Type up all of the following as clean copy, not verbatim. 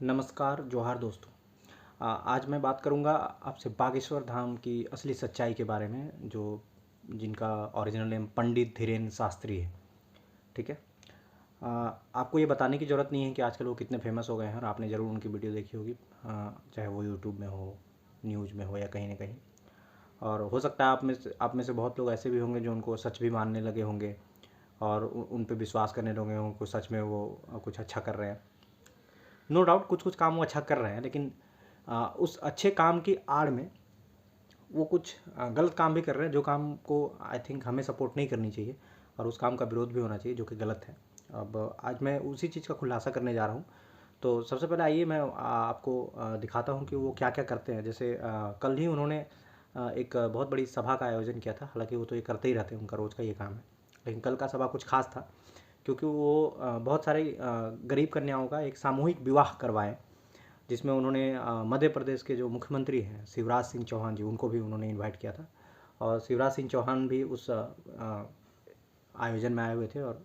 नमस्कार, जोहार दोस्तों। आज मैं बात करूँगा आपसे बागेश्वर धाम की असली सच्चाई के बारे में, जो जिनका ओरिजिनल नेम पंडित धीरेन्द्र शास्त्री है। ठीक है। आपको ये बताने की ज़रूरत नहीं है कि आजकल वो कितने फेमस हो गए हैं, और आपने ज़रूर उनकी वीडियो देखी होगी, चाहे वो यूट्यूब में हो, न्यूज़ में हो या कहीं ना कहीं। और हो सकता है आप में से बहुत लोग ऐसे भी होंगे जो उनको सच भी मानने लगे होंगे और उन पे विश्वास करने लगे होंगे, सच में वो कुछ अच्छा कर रहे हैं। नो डाउट कुछ कुछ काम वो अच्छा कर रहे हैं, लेकिन उस अच्छे काम की आड़ में वो कुछ गलत काम भी कर रहे हैं, जो काम को आई थिंक हमें सपोर्ट नहीं करनी चाहिए, और उस काम का विरोध भी होना चाहिए जो कि गलत है। अब आज मैं उसी चीज़ का खुलासा करने जा रहा हूँ। तो सबसे पहले आइए मैं आपको दिखाता हूँ कि वो क्या क्या करते हैं। जैसे कल ही उन्होंने एक बहुत बड़ी सभा का आयोजन किया था। हालांकि वो तो ये करते ही रहते हैं, उनका रोज़ का ये काम है, लेकिन कल का सभा कुछ खास था, क्योंकि वो बहुत सारे गरीब कन्याओं का एक सामूहिक विवाह करवाएं, जिसमें उन्होंने मध्य प्रदेश के जो मुख्यमंत्री हैं शिवराज सिंह चौहान जी, उनको भी उन्होंने इनवाइट किया था। और शिवराज सिंह चौहान भी उस आयोजन में आए हुए थे, और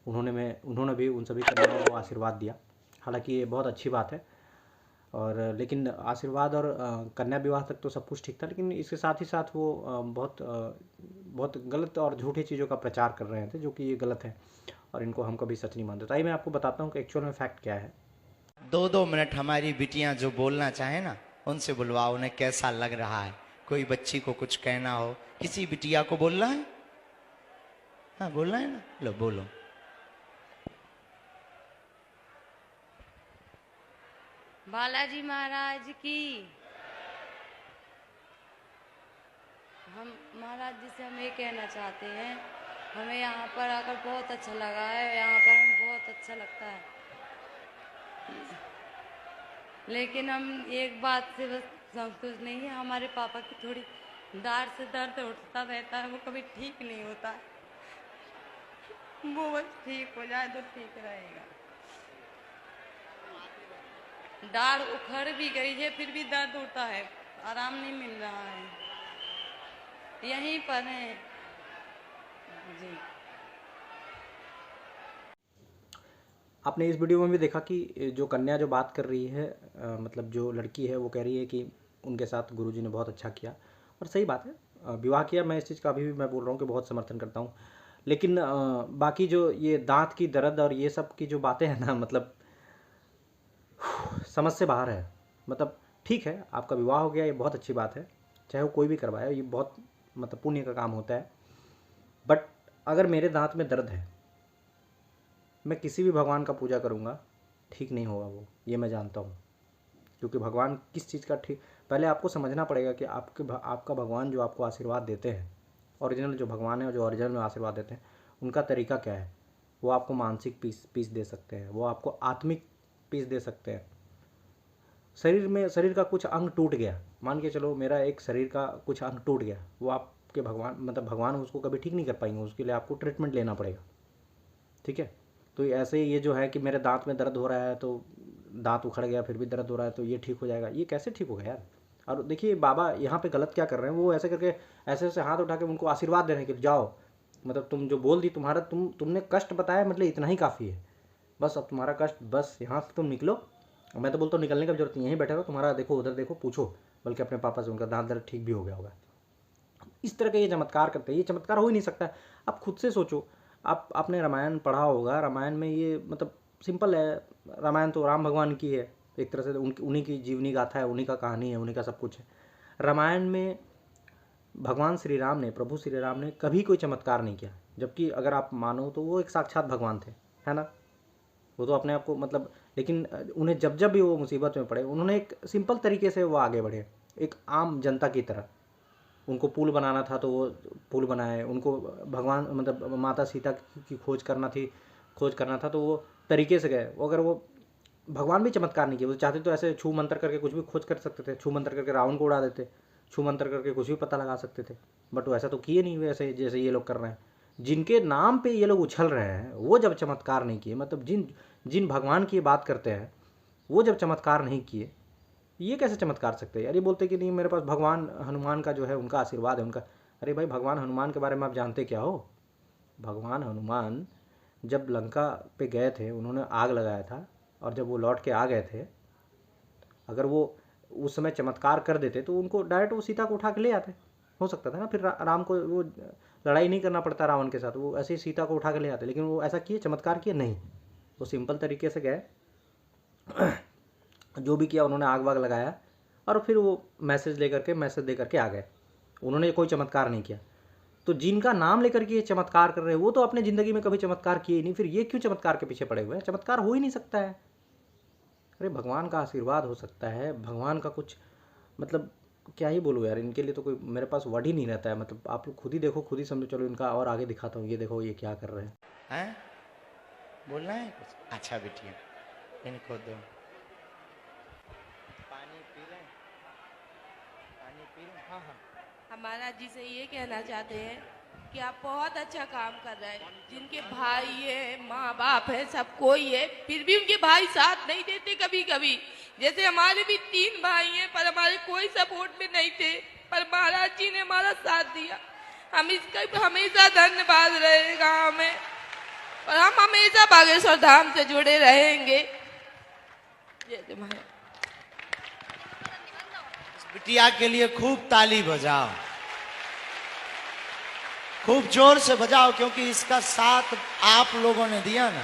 उन्होंने भी उन सभी कन्याओं को आशीर्वाद दिया। हालांकि ये बहुत अच्छी बात है, और लेकिन आशीर्वाद और कन्या विवाह तक तो सब कुछ ठीक था, लेकिन इसके साथ ही साथ वो बहुत गलत और झूठी चीज़ों का प्रचार कर रहे थे, जो कि ये गलत है, और इनको हम कभी सच नहीं मानते। तो आइए मैं आपको बताता हूँ कि एक्चुअल में फैक्ट क्या है। 2-2 मिनट हमारी बिटियां जो बोलना चाहे ना, उनसे बुलवाओ, उन्हें कैसा लग रहा है। कोई बच्ची को कुछ कहना हो, किसी बिटिया को बोलना है। हाँ, बोलना है ना, लो बोलो। बालाजी महाराज की। हम महाराज जी से हम ये कहना चाहते हैं, हमें यहाँ पर आकर बहुत अच्छा लगा है, यहाँ पर हमें बहुत अच्छा लगता है। लेकिन हम एक बात से बस संतुष्ट नहीं है, हमारे पापा की थोड़ी दाढ़ से दर्द उठता रहता है, वो कभी ठीक नहीं होता है। वो बस ठीक हो जाए तो ठीक रहेगा। दाढ़ उखड़ भी गई है, फिर भी दर्द उठता है, आराम नहीं मिल रहा है। यहीं पर है जी। आपने इस वीडियो में भी देखा कि जो कन्या जो बात कर रही है, मतलब जो लड़की है, वो कह रही है कि उनके साथ गुरुजी ने बहुत अच्छा किया, और सही बात है। विवाह किया, मैं इस चीज़ का अभी भी मैं बोल रहा हूँ कि बहुत समर्थन करता हूँ। लेकिन बाकी जो ये दांत की दर्द और ये सब की जो बातें हैं ना, मतलब समझ से बाहर है। मतलब ठीक है, आपका विवाह हो गया, ये बहुत अच्छी बात है, चाहे वो कोई भी करवाए, ये बहुत मतलब पुण्य का काम होता है। बट अगर मेरे दांत में दर्द है, मैं किसी भी भगवान का पूजा करूँगा, ठीक नहीं होगा वो, ये मैं जानता हूँ। क्योंकि भगवान किस चीज़ का ठीक, पहले आपको समझना पड़ेगा कि आपका भगवान जो आपको आशीर्वाद देते हैं, ओरिजिनल जो भगवान है और जो ओरिजिनल में आशीर्वाद देते हैं, उनका तरीका क्या है। वो आपको मानसिक पीस पीस दे सकते हैं, वो आपको आत्मिक पीस दे सकते हैं। शरीर का कुछ अंग टूट गया, मान के चलो मेरा एक शरीर का कुछ अंग टूट गया, वो आपके भगवान मतलब भगवान उसको कभी ठीक नहीं कर पाएंगे, उसके लिए आपको ट्रीटमेंट लेना पड़ेगा। ठीक है। तो ऐसे ही ये जो है कि मेरे दांत में दर्द हो रहा है, तो दांत उखड़ गया फिर भी दर्द हो रहा है तो ये ठीक हो जाएगा, ये कैसे ठीक होगा यार। और देखिए बाबा यहाँ पे गलत क्या कर रहे हैं, वो ऐसे करके ऐसे ऐसे हाथ उठा के उनको आशीर्वाद देने के लिए जाओ, मतलब तुम जो बोल दी, तुमने कष्ट बताया, मतलब इतना ही काफ़ी है। बस अब तुम्हारा कष्ट, बस यहाँ से तुम निकलो। मैं तो बोलता हूँ निकलने की जरूरत नहीं, यहीं बैठे रहो, तुम्हारा देखो उधर देखो, पूछो बल्कि अपने पापा से, उनका दांत दर्द ठीक भी हो गया होगा। इस तरह के ये चमत्कार करते हैं, ये चमत्कार हो ही नहीं सकता। आप खुद से सोचो, आपने रामायण पढ़ा होगा, रामायण में ये मतलब सिंपल है। रामायण तो राम भगवान की है, एक तरह से उन्हीं की जीवनी गाथा है, उन्हीं का कहानी है, उन्हीं का सब कुछ है। रामायण में भगवान श्री राम ने, प्रभु श्री राम ने कभी कोई चमत्कार नहीं किया, जबकि अगर आप मानो तो वो एक साक्षात भगवान थे, है ना। वो तो अपने आप को मतलब, लेकिन उन्हें जब जब भी वो मुसीबत में पड़े, उन्होंने एक सिंपल तरीके से वो आगे बढ़े, एक आम जनता की तरह। उनको पुल बनाना था तो वो पुल बनाए, उनको भगवान मतलब माता सीता की खोज करना था तो वो तरीके से गए। वो अगर वो भगवान भी चमत्कार नहीं किए, वो चाहते तो ऐसे छू मंतर करके कुछ भी खोज कर सकते थे, छू मंतर करके रावण को उड़ा देते, छू मंतर करके कुछ भी पता लगा सकते थे। बट वो ऐसा तो किए नहीं, वैसे जैसे ये लोग कर रहे हैं, जिनके नाम पे ये लोग उछल रहे हैं, वो जब चमत्कार नहीं किए, मतलब जिन जिन भगवान की बात करते हैं, वो जब चमत्कार नहीं किए, ये कैसे चमत्कार सकते हैं यार। ये बोलते कि नहीं मेरे पास भगवान हनुमान का जो है उनका आशीर्वाद है उनका। अरे भाई, भगवान हनुमान के बारे में आप जानते क्या हो। भगवान हनुमान जब लंका पे गए थे, उन्होंने आग लगाया था, और जब वो लौट के आ गए थे अगर वो उस समय चमत्कार कर देते तो उनको डायरेक्ट वो सीता को उठा के ले आते, हो सकता था ना, फिर राम को वो लड़ाई नहीं करना पड़ता रावण के साथ, वो ऐसे ही सीता को उठा के ले आते। लेकिन वो ऐसा किए, चमत्कार किए नहीं, वो सिंपल तरीके से गए, जो भी किया उन्होंने, आग वाग लगाया और फिर वो मैसेज दे करके आ गए। उन्होंने कोई चमत्कार नहीं किया। तो जिनका नाम लेकर के ये चमत्कार कर रहे हैं वो तो अपने ज़िंदगी में कभी चमत्कार किए ही नहीं, फिर ये क्यों चमत्कार के पीछे पड़े हुए हैं? चमत्कार हो ही नहीं सकता है। अरे भगवान का आशीर्वाद हो सकता है, भगवान का कुछ मतलब क्या ही बोलूँ यार, इनके लिए तो कोई मेरे पास वर्ड ही नहीं रहता है। मतलब आप लोग खुद ही देखो, खुद ही समझो। चलो इनका और आगे दिखाता हूँ, ये देखो ये क्या कर रहे हैं। हैं? बोलना है कुछ? अच्छा बिटिया, इनको दो पानी पी लें, पानी पी लें। हाँ हाँ। हमारा जी से ये कहना चाहते हैं कि आप बहुत अच्छा काम कर रहे हैं। जिनके भाई है, माँ बाप है, सब कोई है, फिर भी उनके भाई साथ नहीं देते कभी कभी। जैसे हमारे भी 3 भाई हैं पर हमारे कोई सपोर्ट में नहीं थे, पर महाराज जी ने हमारा साथ दिया। हम इसका हमेशा धन्यवाद रहेगा हमें, और हम हमेशा बागेश्वर धाम से जुड़े रहेंगे। जय जय महाराज। बिटिया के लिए खूब ताली बजाओ, खूब जोर से बजाओ, क्योंकि इसका साथ आप लोगों ने दिया ना।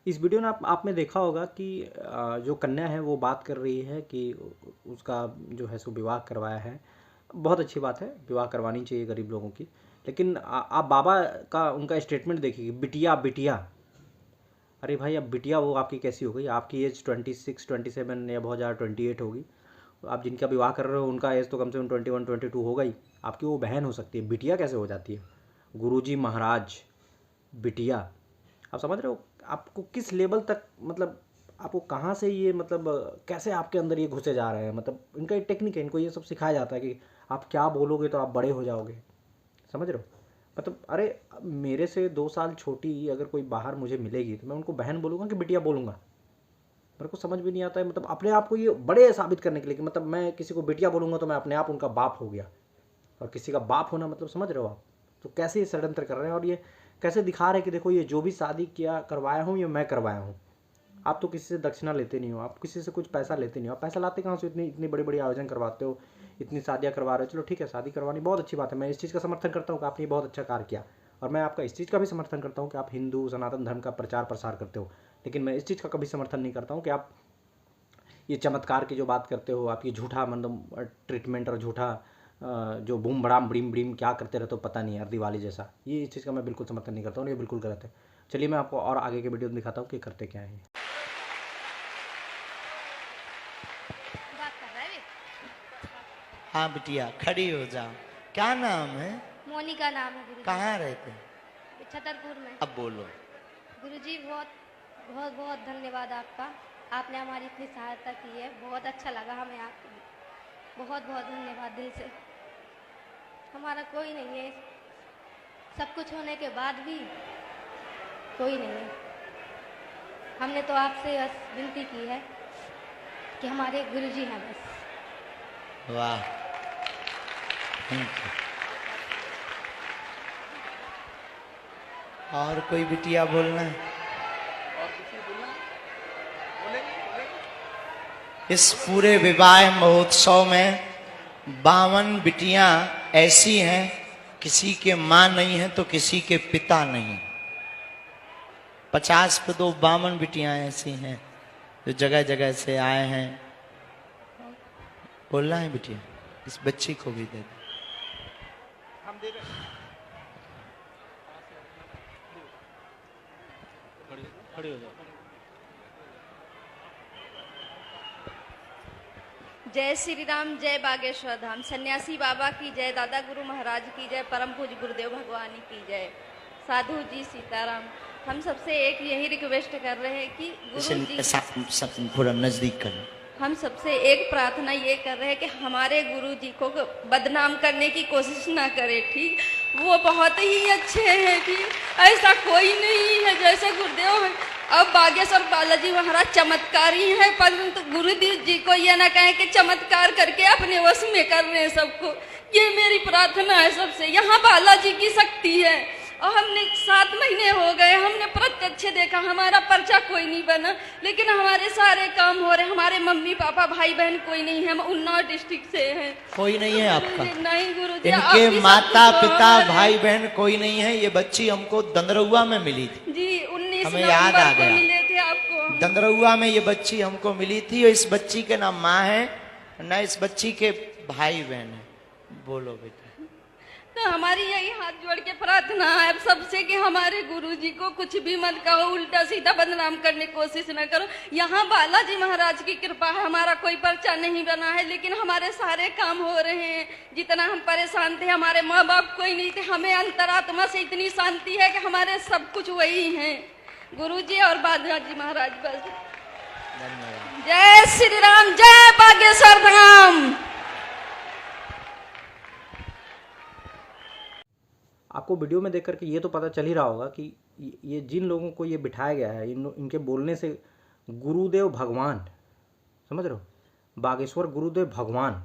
इस वीडियो में आपने देखा होगा कि जो कन्या है वो बात कर रही है कि उसका जो है सो विवाह करवाया है। बहुत अच्छी बात है, विवाह करवानी चाहिए गरीब लोगों की। लेकिन आप बाबा का उनका स्टेटमेंट देखिए, बिटिया बिटिया। अरे भाई, अब बिटिया वो आपकी कैसी हो गई? आपकी एज 26, 27 या बहुत ज़्यादा 28 होगी। आप जिनका विवाह कर रहे हो उनका एज तो कम से कम 21, 22 होगा ही। आपकी वो बहन हो सकती है, बिटिया कैसे हो जाती है? गुरुजी महाराज बिटिया, आप समझ रहे हो आपको किस लेवल तक, मतलब आपको कहाँ से ये, मतलब कैसे आपके अंदर ये घुसे जा रहे हैं। मतलब इनका एक टेक्निक है, इनको ये सब सिखाया जाता है कि आप क्या बोलोगे तो आप बड़े हो जाओगे, समझ रहे हो? मतलब अरे मेरे से 2 साल छोटी अगर कोई बाहर मुझे मिलेगी तो मैं उनको बहन बोलूँगा कि बिटिया बोलूँगा? मेरे को समझ भी नहीं आता है। मतलब अपने आप को ये बड़े साबित करने के लिए कि मतलब मैं किसी को बिटिया बोलूँगा तो मैं अपने आप उनका बाप हो गया, और किसी का बाप होना मतलब समझ रहे हो आप? तो कैसे ये षड्यंत्र कर रहे हैं, और ये कैसे दिखा रहे हैं कि देखो ये जो भी शादी किया करवाया हूँ ये मैं करवाया हूँ। आप तो किसी से दक्षिणा लेते नहीं हो, आप किसी से कुछ पैसा लेते नहीं हो। आप पैसा लाते कहाँ से? इतनी बड़ी बड़ी आयोजन करवाते हो, इतनी शादियाँ करवा रहे हो। चलो ठीक है, शादी करवानी बहुत अच्छी बात है, मैं इस चीज़ का समर्थन करता हूँ कि आपने बहुत अच्छा कार्य किया, और मैं आपका इस चीज़ का भी समर्थन करता हूँ कि आप हिंदू सनातन धर्म का प्रचार प्रसार करते हो। लेकिन मैं इस चीज़ का कभी समर्थन नहीं करता हूँ कि आप ये चमत्कार की जो बात करते हो, आप ये झूठा मतलब ट्रीटमेंट और झूठा जो बूम बड़ाम ब्रीम ब्रीम क्या करते रहते हो पता नहीं यार, दिवाली जैसा, ये इस चीज़ का मैं बिल्कुल समर्थन नहीं करता हूँ, ये बिल्कुल गलत है। चलिए मैं आपको और आगे के वीडियो में दिखाता हूँ कि करते क्या है। हाँ बिटिया, खड़ी हो जाओ। क्या नाम है? मोनिका नाम है गुरुजी। कहाँ रहते? छतरपुर में। अब बोलो। गुरुजी बहुत बहुत बहुत धन्यवाद आपका, आपने हमारी इतनी सहायता की है, बहुत अच्छा लगा हमें आपको, बहुत बहुत धन्यवाद दिल से। हमारा कोई नहीं है, सब कुछ होने के बाद भी कोई नहीं है। हमने तो आपसे बस विनती की है कि हमारे गुरुजी हैं बस। वाह, थैंक यू। और कोई बिटिया बोलना है? इस पूरे विवाह महोत्सव में 52 बिटियां ऐसी हैं, किसी के मां नहीं है तो किसी के पिता नहीं। 50 पे तो 52 बिटियां ऐसी हैं जो जगह जगह से आए हैं। बोलना है बिटिया? इस बच्ची को भी दे दो। हम दे रहे हैं। खड़ी हो जाओ। जय श्री राम, जय बागेश्वर धाम, सन्यासी बाबा की जय, दादा गुरु महाराज की जय, परम पूज्य गुरुदेव भगवान की जय, साधु जी सीताराम। हम सबसे एक यही रिक्वेस्ट कर रहे हैं कि गुरु जी थोड़ा नजदीक करें। हम सबसे एक प्रार्थना ये कर रहे हैं कि हमारे गुरु जी को बदनाम करने की कोशिश ना करें, ठीक? वो बहुत ही अच्छे हैं, ठीक? ऐसा कोई नहीं है जैसे गुरुदेव है। अब बागेश्वर बालाजी महाराज चमत्कारी है, परंतु गुरुदेव जी को ये ना कहें कि चमत्कार करके अपने वश में कर रहे हैं सबको। ये मेरी प्रार्थना है सबसे। यहाँ बालाजी की शक्ति है, और हमने 7 महीने हो गए, हमने प्रत्यक्ष देखा, हमारा पर्चा कोई नहीं बना, लेकिन हमारे सारे काम काम हो रहे हैं। हमारे मम्मी पापा भाई बहन कोई नहीं है, हम उन्नाव डिस्ट्रिक्ट से हैं। कोई नहीं है आपका? नहीं गुरुजी, इनके आप ही सब माता कुछ हो पिता हमारे। भाई बहन कोई नहीं है। ये बच्ची हमको दंदरौआ में मिली थी, जी 19 हमें याद आ नवंबर को गया। मिले थे आपको। दंदरौआ में ये बच्ची हमको मिली थी, और इस बच्ची के ना माँ है ना इस बच्ची के भाई बहन है। बोलो बेटा। तो हमारी यही हाथ जोड़ के प्रार्थना है सबसे कि हमारे गुरुजी को कुछ भी मत कहो, उल्टा सीधा बदनाम करने की कोशिश न करो। यहाँ बालाजी महाराज की कृपा है, हमारा कोई पर्चा नहीं बना है, लेकिन हमारे सारे काम हो रहे हैं। जितना हम परेशान थे, हमारे माँ बाप कोई नहीं थे, हमें अंतरात्मा से इतनी शांति है कि हमारे सब कुछ वही हैं, गुरुजी और बालाजी महाराज। बस धन्यवाद। जय श्री राम, जय बागेश्वर धाम। आपको वीडियो में देख करके ये तो पता चल ही रहा होगा कि ये जिन लोगों को ये बिठाया गया है, इनके बोलने से गुरुदेव भगवान, समझ रहे हो, बागेश्वर गुरुदेव भगवान,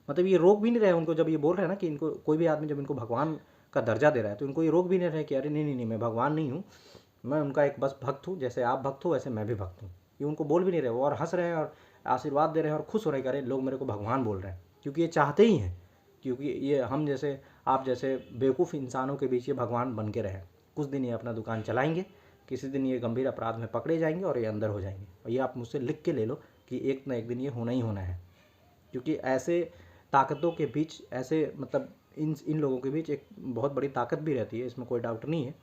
मतलब ये रोक भी नहीं रहे उनको। जब ये बोल रहे हैं ना कि इनको कोई भी आदमी जब इनको भगवान का दर्जा दे रहा है, तो इनको ये रोक भी नहीं रहे कि अरे नहीं नहीं नहीं, मैं भगवान नहीं हूँ, मैं उनका एक बस भक्त हूँ, जैसे आप भक्त हो वैसे मैं भी भक्त हूँ। ये उनको बोल भी नहीं रहे, वो और हंस रहे हैं और आशीर्वाद दे रहे हैं और खुश हो रहे हैं कि अरे लोग मेरे को भगवान बोल रहे हैं, क्योंकि ये चाहते ही हैं, क्योंकि ये हम जैसे आप जैसे बेवकूफ़ इंसानों के बीच ये भगवान बन के रहें। कुछ दिन ये अपना दुकान चलाएंगे, किसी दिन ये गंभीर अपराध में पकड़े जाएंगे और ये अंदर हो जाएंगे। और ये आप मुझसे लिख के ले लो कि एक ना एक दिन ये होना ही होना है, क्योंकि ऐसे ताकतों के बीच, ऐसे मतलब इन लोगों के बीच एक बहुत बड़ी ताकत भी रहती है, इसमें कोई डाउट नहीं है।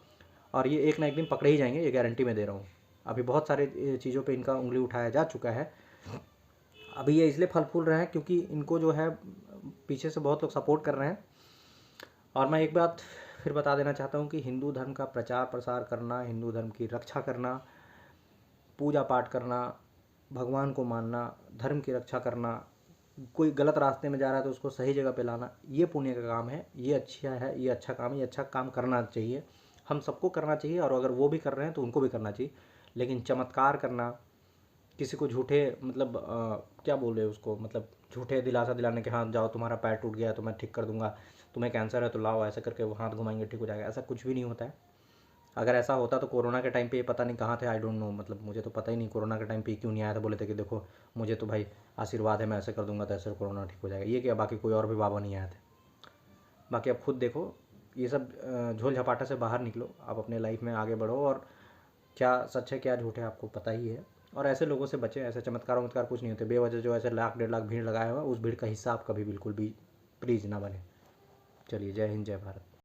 और ये एक ना एक दिन पकड़े ही जाएंगे, ये गारंटी मैं दे रहा हूँ। अभी बहुत सारे चीज़ों पे इनका उंगली उठाया जा चुका है। अभी ये इसलिए फल फूल रहे हैं क्योंकि इनको जो है पीछे से बहुत लोग सपोर्ट कर रहे हैं। और मैं एक बात फिर बता देना चाहता हूँ कि हिंदू धर्म का प्रचार प्रसार करना, हिंदू धर्म की रक्षा करना, पूजा पाठ करना, भगवान को मानना, धर्म की रक्षा करना, कोई गलत रास्ते में जा रहा है तो उसको सही जगह पे लाना, ये पुण्य का काम है, ये अच्छा है, ये अच्छा काम है, ये अच्छा काम करना चाहिए, हम सबको करना चाहिए। और अगर वो भी कर रहे हैं तो उनको भी करना चाहिए। लेकिन चमत्कार करना, किसी को झूठे मतलब क्या बोले उसको, मतलब झूठे दिलासा दिलाने के, हाँ जाओ तुम्हारा पैर टूट गया तो मैं ठीक कर दूंगा, तुम्हें कैंसर है तो लाओ, ऐसा करके वो हाथ घुमाएंगे ठीक हो जाएगा, ऐसा कुछ भी नहीं होता है। अगर ऐसा होता तो कोरोना के टाइम पे ये पता नहीं कहाँ थे, आई डोंट नो, मतलब मुझे तो पता ही नहीं कोरोना के टाइम पे क्यों नहीं आया था। बोले थे कि देखो मुझे तो भाई आशीर्वाद है, मैं ऐसे कर दूंगा तो ऐसे कोरोना ठीक हो जाएगा, ये क्या, बाकी कोई और भी बाबा नहीं आया थे। बाकी अब खुद देखो, ये सब झोल झपाटा से बाहर निकलो, आप अपने लाइफ में आगे बढ़ो, और क्या सच है क्या झूठ है आपको पता ही है। और ऐसे लोगों से बचें, ऐसे चमत्कार वमत्कार कुछ नहीं होते बेवजह, जो ऐसे लाख 1.5 लाख भीड़ लगाया हुआ, उस भीड़ का हिस्सा आप कभी बिल्कुल भी प्लीज़ ना बने। चलिए, जय हिंद, जय भारत।